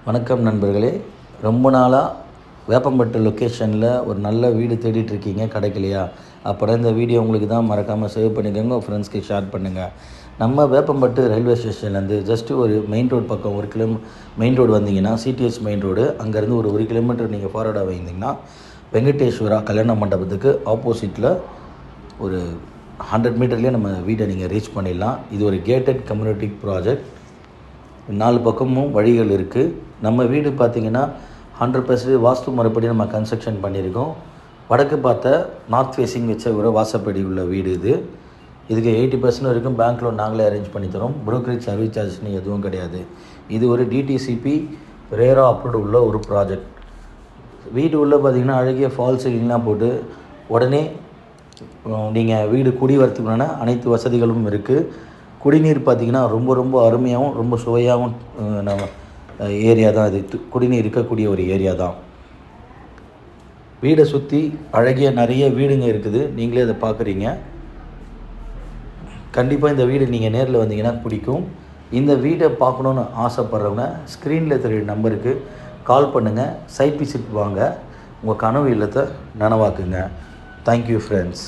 வணக்கம் நண்பர்களே. ரொம்ப நாளாக வேப்பம்பட்டு லொக்கேஷனில் ஒரு நல்ல வீடு தேடிட்டுருக்கீங்க, கிடைக்கலையா? அப்புறம் இந்த வீடியோ உங்களுக்கு தான், மறக்காமல் சேவ் பண்ணிக்கோங்க, உங்கள் ஃப்ரெண்ட்ஸ்க்கு ஷேர் பண்ணுங்கள். நம்ம வேப்பம்பட்டு ரயில்வே ஸ்டேஷன்லேருந்து ஜஸ்ட்டு ஒரு மெயின் ரோடு பக்கம் மெயின் ரோடு வந்தீங்கன்னா, சிடிஎஸ் மெயின் ரோடு, அங்கேருந்து ஒரு 1 கிலோமீட்டர் நீங்கள் ஃபார்வர்டாக வந்தீங்கன்னா வெங்கடேஸ்வரா கல்யாண மண்டபத்துக்கு ஆப்போசிட்டில் ஒரு 100 மீட்டர்லேயே நம்ம வீட்டை நீங்கள் ரீச் பண்ணிடலாம். இது ஒரு கேட்டட் கம்யூனிட்டி ப்ராஜெக்ட். 4 பக்கமும் வழிகள் இருக்குது. நம்ம வீடு பார்த்திங்கன்னா 100% வாஸ்து முறைப்படி நம்ம கன்ஸ்ட்ரக்ஷன் பண்ணியிருக்கோம். வடக்கு பார்த்த நார்த் ஃபேஸிங் வச்ச ஒரு வாசப்படி உள்ள வீடு இது. இதுக்கு 80% வரைக்கும் பேங்க் லோன் நாங்களே அரேஞ்ச் பண்ணி தரோம். ப்ரோக்கரேஜ் சர்வீஸ் சார்ஜ்னு எதுவும் கிடையாது. இது ஒரு டிடிசிபி ரேரா அப்ரூவ்டு உள்ள ஒரு ப்ராஜெக்ட். வீடு உள்ளே பார்த்திங்கன்னா அழகிய ஃபால் சீலிங்லாம் போட்டு உடனே நீங்கள் வீடு குடி வரத்துக்குனான அனைத்து வசதிகளும் இருக்குது. குடிநீர் பார்த்திங்கன்னா ரொம்ப அருமையாகவும் ரொம்ப சுவையாகவும் நம்ம ஏரியா தான் இது. குடிநீர் இருக்கக்கூடிய ஒரு ஏரியா தான். வீடை சுற்றி அழகிய நிறைய வீடுங்க இருக்குது. நீங்களே அதை பார்க்குறீங்க. கண்டிப்பாக இந்த வீடு நீங்கள் நேரில் வந்தீங்கன்னா பிடிக்கும். இந்த வீடை பார்க்கணுன்னு ஆசைப்பட்றவங்க ஸ்க்ரீனில் தெரியுற நம்பருக்கு கால் பண்ணுங்கள். சைட் விசிட் வாங்க, உங்கள் கனவு இல்லத்தை நனவாக்குங்க. Thank you friends.